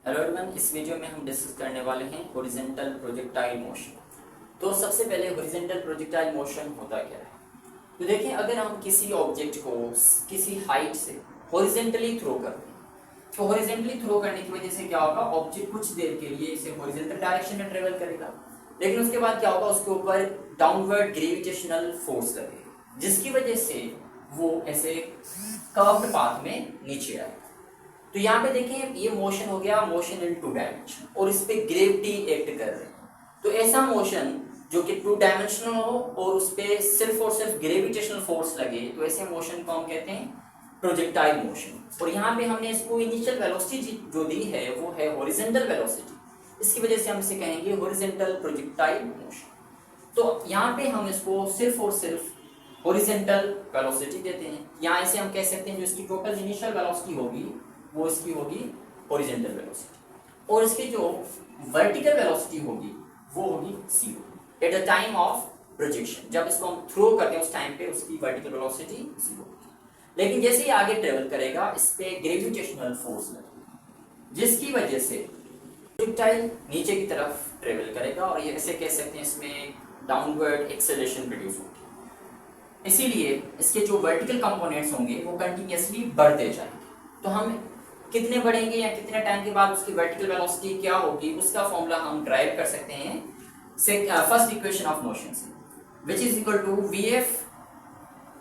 Hello everyone, इस video में हम डिस्कस करने वाले हैं हॉरिजॉन्टल प्रोजेक्टाइल मोशन। तो सबसे पहले हॉरिजॉन्टल प्रोजेक्टाइल मोशन होता क्या है। तो देखिए, अगर हम किसी ऑब्जेक्ट को किसी हाइट से हॉरिजॉन्टली थ्रो करते हैं तो हॉरिजॉन्टली थ्रो करने की वजह से क्या होगा, ऑब्जेक्ट कुछ देर के लिए इसे हॉरिजॉन्टल डायरेक्शन में ट्रेवल करेगा, लेकिन उसके बाद क्या होगा, उसके ऊपर डाउनवर्ड ग्रेविटेशनल फोर्स लगेगा, जिसकी वजह से वो ऐसे कर्व्ड पाथ में नीचे आएगा। तो यहाँ पे देखें, ये मोशन हो गया मोशन इन टू डायमेंशन और इस पे ग्रेविटी एक्ट कर रही है। तो ऐसा मोशन जो कि टू डायमेंशनल हो और उस पे सिर्फ और सिर्फ ग्रेविटेशनल फोर्स लगे, तो ऐसे मोशन को हम कहते हैं प्रोजेक्टाइल मोशन। और यहाँ पे हमने इसको इनिशियल वेलोसिटी जो दी है वो है हॉरिजॉन्टल वेलोसिटी, इसकी वजह से हम इसे कहेंगे हॉरिजॉन्टल प्रोजेक्टाइल मोशन। तो यहाँ पे हम इसको सिर्फ और सिर्फ हॉरिजॉन्टल वेलोसिटी देते हैं। यहाँ इसे हम कह सकते हैं जो इसकी टोटल इनिशियल वेलोसिटी होगी वो इसकी होगी हॉरिजॉन्टल वेलोसिटी, और इसकी जो वर्टिकल वेलोसिटी होगी वो होगी zero at the time of projection. जब इसको हम थ्रो करते हैं उस टाइम पे उसकी वर्टिकल वेलोसिटी जीरो होगी, लेकिन जैसे ही आगे ट्रेवल करेगा इस पे ग्रेविटेशनल फोर्स लगेगी, जिसकी वजह से प्रोजेक्टाइल नीचे की तरफ ट्रेवल करेगा और ये ऐसे कह सकते हैं इसमें डाउनवर्ड एक्सेलरेशन प्रोड्यूस होगी। इसीलिए इसके जो वर्टिकल कंपोनेंट्स होंगे वो कंटिन्यूअसली बढ़ते जाएंगे। तो हम कितने बढ़ेंगे या कितने टाइम के बाद उसकी वर्टिकल वेलोसिटी क्या होगी, उसका फॉर्मूला हम ड्राइव कर सकते हैं फर्स्ट इक्वेशन ऑफ मोशन से, which is equal to Vf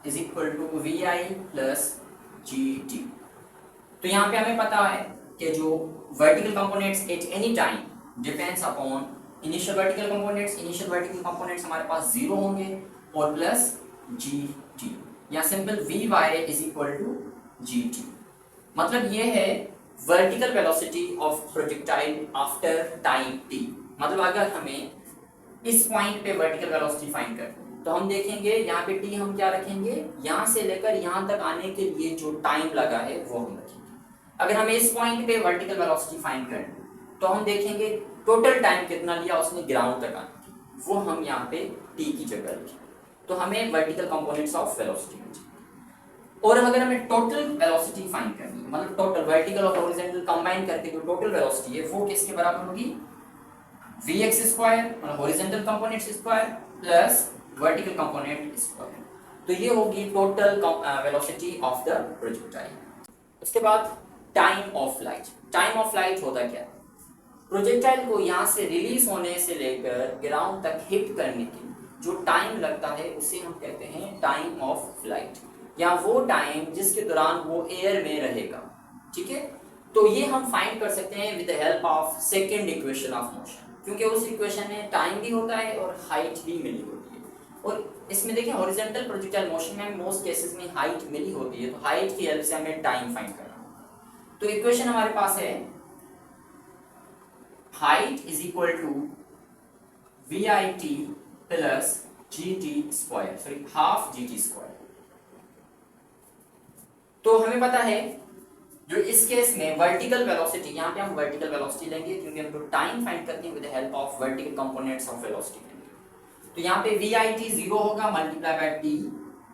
is equal to Vi plus Gt। तो यहाँ पे हमें पता है कि जो vertical components at any time depends upon initial vertical components हमारे पास जीरो होंगे और प्लस Gt, या simple Vy is equal to Gt। मतलब ये है vertical velocity of projectile after time t। मतलब अगर हमें इस पॉइंट पे वर्टिकल वेलोसिटी फाइंड करनी है तो हम देखेंगे यहाँ पे t हम क्या रखेंगे, यहाँ से लेकर यहाँ तक आने के लिए जो टाइम लगा है वो हम रखेंगे। अगर हमें इस पॉइंट पे वर्टिकल वेलोसिटी फाइंड करनी तो हम देखेंगे टोटल टाइम कितना लिया उसने ग्राउंड तक आने की, वो हम यहाँ पे t की जगह रखेंगे, तो हमें वर्टिकल कंपोनेंट्स ऑफ वेलोसिटी मिल जाएगी। और अगर हमें टोटल वेलोसिटी फाइंड करनी है, मतलब टोटल वर्टिकल और हॉरिजॉन्टल कंबाइन करके जो टोटल वेलोसिटी है वो किसके बराबर होगी, Vx स्क्वायर मतलब horizontal components square plus vertical component square. तो ये होगी total velocity of the projectile. उसके बाद time of flight. Time of flight होता क्या है, प्रोजेक्टाइल को यहाँ से रिलीज होने से लेकर ग्राउंड तक हिट करने के जो टाइम लगता है उसे हम कहते हैं टाइम ऑफ फ्लाइट, या वो टाइम जिसके दौरान वो एयर में रहेगा। ठीक है, तो ये हम फाइंड कर सकते हैं with the help of second equation of motion, क्योंकि उस इक्वेशन में टाइम भी होता है और हाइट भी मिली होती है। और इसमें देखिए हॉरिजॉन्टल प्रोजेक्टाइल मोशन में मोस्ट केसेस में हाइट मिली होती है, तो हाइट की हेल्प से हमें टाइम फाइंड करना होगा। तो इक्वेशन हमारे पास है height is equal to VIT plus GT square, sorry half GT square. तो हमें पता है जो इस केस में वर्टिकल वेलोसिटी, यहाँ पे हम वर्टिकल वेलोसिटी लेंगे क्योंकि हम तो टाइम फाइंड करते हैं with the help of vertical components of velocity लेंगे। तो यहाँ पे VIT जीरो होगा multiply by t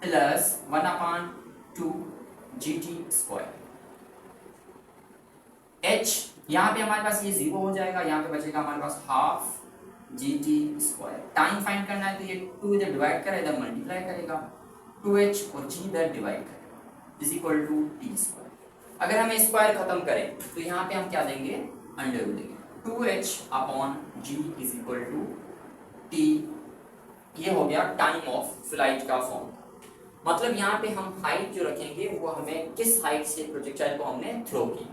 plus 1/2 GT square. h यहाँ पे हमारे पास ये जीरो हो जाएगा, यहाँ पे बचेगा हमारे पास half GT square. Time find करना है तो ये 2 इधर डिवाइड करेगा इधर मल्टीप्लाई करेगा, 2h और g इधर डिवाइड करेगा is equal to t square. अगर हमें स्क्वायर खत्म करें तो यहाँ पे हम क्या देंगे, अंडर रूट देंगे, 2h upon g is equal to t। ये हो गया टाइम ऑफ फ्लाइट का फॉर्म। मतलब यहाँ पे हम हाइट जो रखेंगे वो हमें किस हाइट से प्रोजेक्टाइल को हमने थ्रो किया।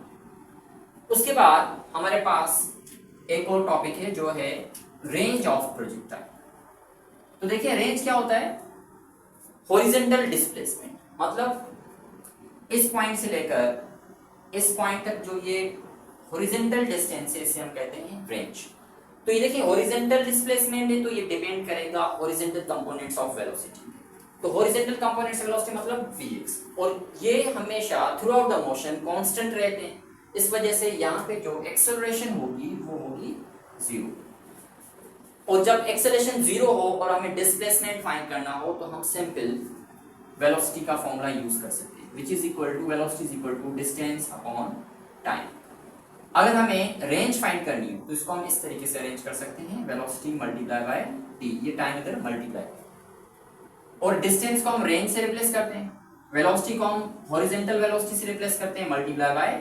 उसके बाद हमारे पास एक और टॉपिक है जो है रेंज ऑफ प्रोजेक्टाइल। तो देखिए रेंज क्या होता है, हॉरिजॉन्टल डिस्प्लेसमेंट, मतलब इस पॉइंट से लेकर इस पॉइंट तक जो ये हॉरिजॉन्टल डिस्टेंस है इसे हम कहते हैं रेंज। तो ये देखिए हॉरिजॉन्टल डिस्प्लेसमेंट है तो ये डिपेंड करेगा हॉरिजॉन्टल कंपोनेंट्स ऑफ वेलोसिटी। तो हॉरिजॉन्टल कंपोनेंट्स वेलोसिटी मतलब Vx, और ये हमेशा through out the motion constant रहते हैं। इस वजह से यहाँ पे जो एक्सेलरेशन होगी वो होगी जीरो, और जब एक्सेलरेशन जीरो हो और हमें डिस्प्लेसमेंट फाइंड करना हो तो हम सिंपल वेलोसिटी का फॉर्मूला यूज कर सकते हैं, which is equal to velocity is equal to distance upon time। अगर हमें रेंज फाइंड करनी हो तो इसको हम इस तरीके से अरेंज कर सकते हैं, वेलोसिटी मल्टीप्लाई बाय टी, ये टाइम इधर मल्टीप्लाई, और डिस्टेंस को हम रेंज से रिप्लेस करते हैं, वेलोसिटी को हम हॉरिजॉन्टल वेलोसिटी से रिप्लेस करते हैं, मल्टीप्लाई बाय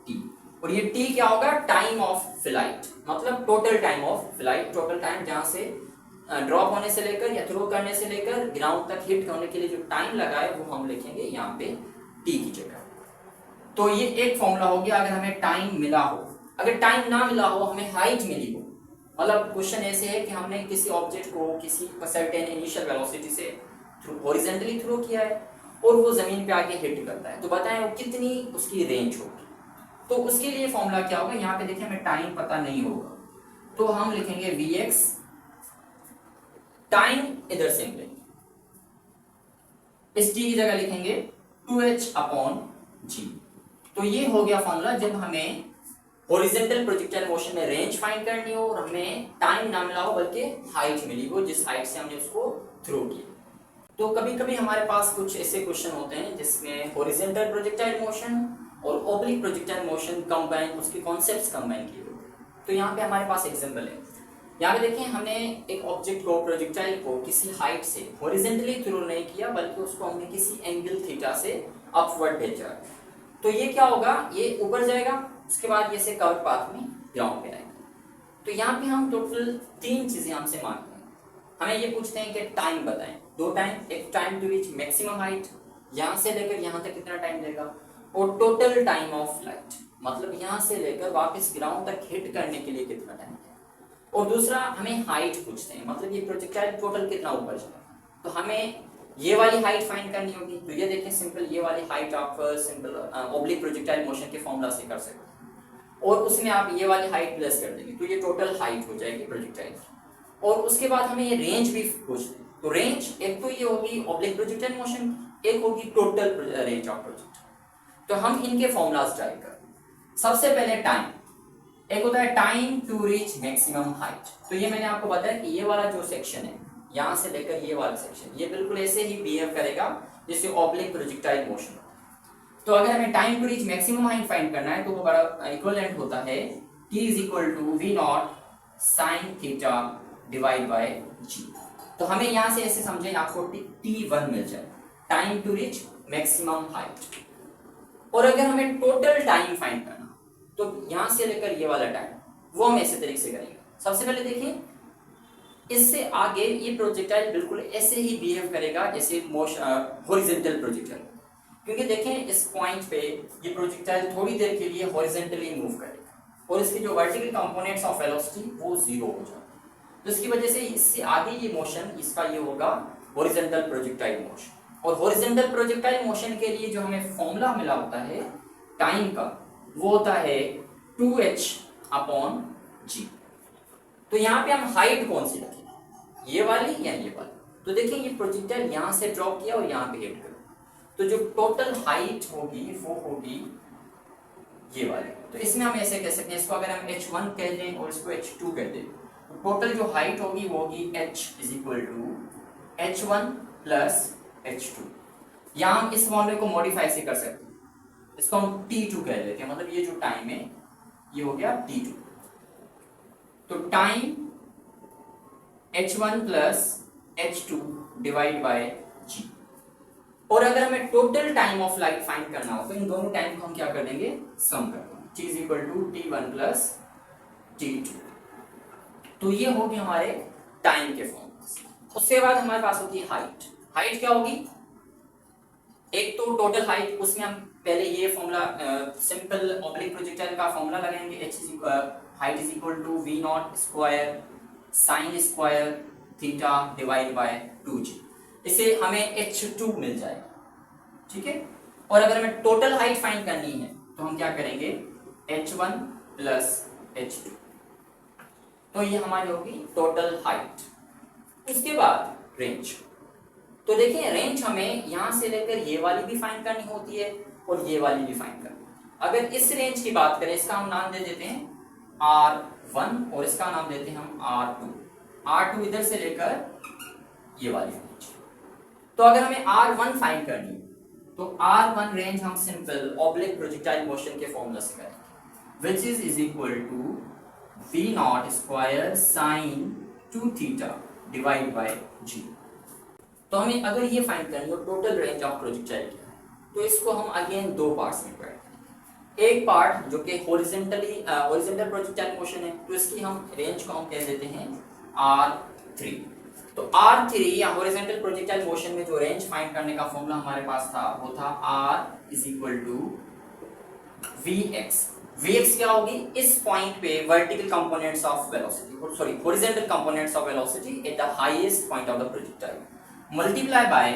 टी, और ये टी क्या होगा, टाइम ऑफ फ्लाइट, मतलब total time of flight, total time जहां से ड्रॉप होने से लेकर या थ्रो करने से लेकर ग्राउंड तक हिट होने के लिए जो टाइम लगा है वो हम लिखेंगे यहाँ पे टी की जगह। तो ये एक फॉर्मूला हो गया अगर हमें टाइम मिला हो। अगर टाइम ना मिला हो, हमें हाइट मिली हो, मतलब क्वेश्चन ऐसे है कि हमने किसी ऑब्जेक्ट को किसी सर्टेन इनिशियल वेलोसिटी से हॉरिजॉन्टली थ्रो किया है और वो जमीन पे आके हिट करता है, तो बताएं वो कितनी उसकी रेंज होगी। तो उसके लिए फॉर्मूला क्या होगा, यहाँ पे देखिए हमें टाइम पता नहीं होगा तो हम लिखेंगे vx, टाइम इधर से लेंगे, इस t की जगह लिखेंगे 2h अपॉन g। तो ये हो गया फॉर्मूला जब हमें हॉरिजॉन्टल प्रोजेक्टाइल मोशन में रेंज फाइंड करनी हो और हमें टाइम ना मिला हो बल्कि हाइट मिली हो जिस हाइट से हमने उसको थ्रो किया। तो कभी कभी हमारे पास कुछ ऐसे क्वेश्चन होते हैं जिसमें हॉरिजॉन्टल प्रोजेक्टाइल मोशन और ऑब्लिक प्रोजेक्टाइल मोशन कंबाइन, उसके कॉन्सेप्ट्स कंबाइन किए हुए। तो यहाँ पे हमारे पास एग्जांपल है, यहाँ पे देखिए हमने एक ऑब्जेक्ट को, प्रोजेक्टाइल को किसी हाइट से हॉरिजॉन्टली थ्रो नहीं किया बल्कि उसको हमने किसी एंगल थीटा से अपवर्ड भेजा। तो ये क्या होगा, ये ऊपर जाएगा, उसके बाद ये से कर्व पाथ में ग्राउंड पे आएगा। तो यहाँ पे हम टोटल 3 चीजें हमसे मांगते हैं, हमें ये पूछते हैं कि टाइम बताएं, 2 टाइम, एक time to reach maximum height, यहाँ से लेकर यहाँ तक कितना टाइम लेगा, और टोटल टाइम ऑफ फ्लाइट, मतलब यहाँ से लेकर वापस ग्राउंड तक हिट करने के लिए कितना टाइम है। और दूसरा हमें हाइट पूछते हैं, मतलब ये प्रोजेक्टाइल टोटल कितना ऊपर जाएगा, तो हमें ये वाली हाइट फाइंड करनी होगी। तो ये देखें सिंपल, ये वाली हाइट आप सिंपल ऑब्लिक प्रोजेक्टाइल मोशन के फॉर्मूला से कर सकते हैं और उसमें आप ये वाली हाइट प्लस कर देंगे तो ये टोटल हाइट हो जाएगी प्रोजेक्टाइल। और उसके बाद हमें ये रेंज भी पूछते हैं, तो रेंज एक तो ये होगी ऑब्लिक प्रोजेक्टाइल मोशन, एक होगी टोटल रेंज ऑफ प्रोजेक्ट। तो हम इनके फॉर्मूलाज टाइप करें। सबसे पहले टाइम, एक होता है time to reach maximum height. तो ये मैंने आपको बताया कि ये वाला जो सेक्शन है यहाँ से लेकर ये वाला सेक्शन, ये बिल्कुल ऐसे ही बिहेव करेगा जैसे ऑब्लिक प्रोजेक्टाइल मोशन। तो अगर हमें time to reach maximum height find करना है तो वो बड़ा इक्विवेलेंट होता है t is equal to we not sine theta divide by g। तो हमें यहाँ से ऐसे समझे आपको t1 मिल जाए, time to reach maximum height. और अगर हमें टोटल टाइम फाइंड करना तो यहाँ से लेकर ये वाला टाइम, वो हम ऐसे तरीके से करेंगे। सबसे पहले देखिए, इससे आगे ये प्रोजेक्टाइल बिल्कुल ऐसे ही बिहेव करेगा जैसे हॉरिजॉन्टल प्रोजेक्टाइल, क्योंकि देखें इस पॉइंट पे ये प्रोजेक्टाइल थोड़ी देर के लिए हॉरिजॉन्टली मूव करेगा और इसके जो वर्टिकल कंपोनेंट्स ऑफ वेलोसिटी वो 0 हो जाते हैं। तो इसकी वजह से इससे आगे ये मोशन, इसका ये होगा हॉरिजॉन्टल प्रोजेक्टाइल मोशन। और हॉरिजॉन्टल प्रोजेक्टाइल मोशन के लिए जो हमें फॉर्मूला मिला होता है टाइम का, वो होता है 2h अपॉन g। तो यहाँ पे हम हाइट कौन सी रखेंगे, ये वाली या ये वाली। तो देखिए ये प्रोजेक्टाइल यहाँ से ड्रॉप किया और यहाँ पे हिट कर, तो जो टोटल हाइट होगी वो होगी ये वाली। तो इसमें हम ऐसे कह सकते हैं, इसको अगर हम h1 कह दें और इसको h2 कह दें, तो टोटल जो हाइट होगी वो होगी h is equal to h1 plus h2। यहाँ हम इस फॉर्मूले को मॉडिफाई से कर सकते हैं, इसको हम t2 कह देते हैं, मतलब ये जो टाइम है ये हो गया t2। तो time h1 plus h2 divide by g। और अगर हमें total time of flight find करना हो तो इन दोनों टाइम को हम क्या कर देंगे, सम कर देंगे, t is equal to t1 plus t2। तो ये होगी हमारे टाइम के फॉर्म। उसके बाद हमारे पास होती है हाइट। हाइट क्या होगी, एक तो टोटल हाइट, उसमें हम पहले ये फॉर्मूला सिंपल ऑब्लिक प्रोजेक्टाइल का फॉर्मूला लगाएंगे, height is equal to we naught square sine square theta divide by 2g। इसे हमें h2 मिल जाएगा, ठीक है। और अगर हमें टोटल हाइट फाइंड करनी है तो हम क्या करेंगे, h1 प्लस h2। तो ये हमारी होगी टोटल हाइट। उसके बाद रेंज। तो देखिए रेंज हमें यहाँ से लेकर ये वाली भी फाइंड करनी होती है और ये वाली भी फाइंड करनी है। अगर इस रेंज की बात करें, इसका हम नाम दे देते हैं R1 और इसका नाम देते हैं हम R2। R2 इधर से लेकर ये वाली रेंज। तो अगर हमें R1 फाइंड करनी है तो R1 रेंज हम सिंपल ऑब्लिक प्रोजेक्टाइल मोशन के फॉर्मूला से करेंगे। Which is equal to v naught square sine 2 theta divide by g। तो हमें अगर ये फाइंड करनी हो टोटल रेंज ऑफ प्रोजेक्टाइल क्या है, तो इसको हम अगेन दो पार्ट्स में डिवाइड करेंगे। एक पार्ट जो कि हॉरिजॉन्टल प्रोजेक्टाइल मोशन है, तो इसकी हम रेंज को हम कह देते हैं r3। तो r3 या हॉरिजॉन्टल प्रोजेक्टाइल मोशन में जो रेंज फाइंड करने का फॉर्मूला हमारे पास था वो था r is equal to vx। vx क्या होगी, इस पॉइंट पे vertical components of velocity, sorry horizontal components of velocity at the highest point of the projectile multiply by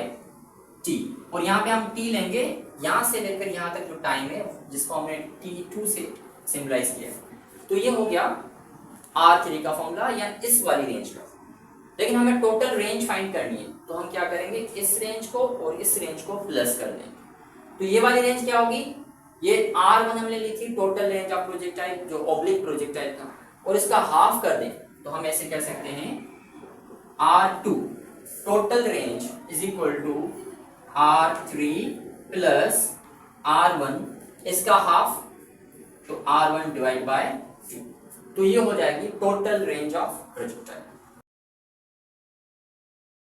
t। और यहाँ पे हम t लेंगे, यहाँ से लेकर यहाँ तक जो टाइम है जिसको हमने t2 से सिंबलाइज किया है। तो ये हो गया r3 का फॉर्मूला या इस वाली रेंज का। लेकिन हमें टोटल रेंज फाइंड करनी है, तो हम क्या करेंगे, इस रेंज को और इस रेंज को प्लस कर देंगे। तो ये वाली रेंज क्या होगी, ये r1 हमने ली थी टोटल रेंज ऑफ प्रोजेक्टाइल जो ऑब्लिक प्रोजेक्टाइल था, और इसका हाफ कर दें तो हम ऐसे कर सकते हैं r2 total range is equal to r3 plus r1 इसका हाफ, तो r1 डिवाइड बाय 2। तो ये हो जाएगी टोटल रेंज ऑफ प्रोजेक्टाइल।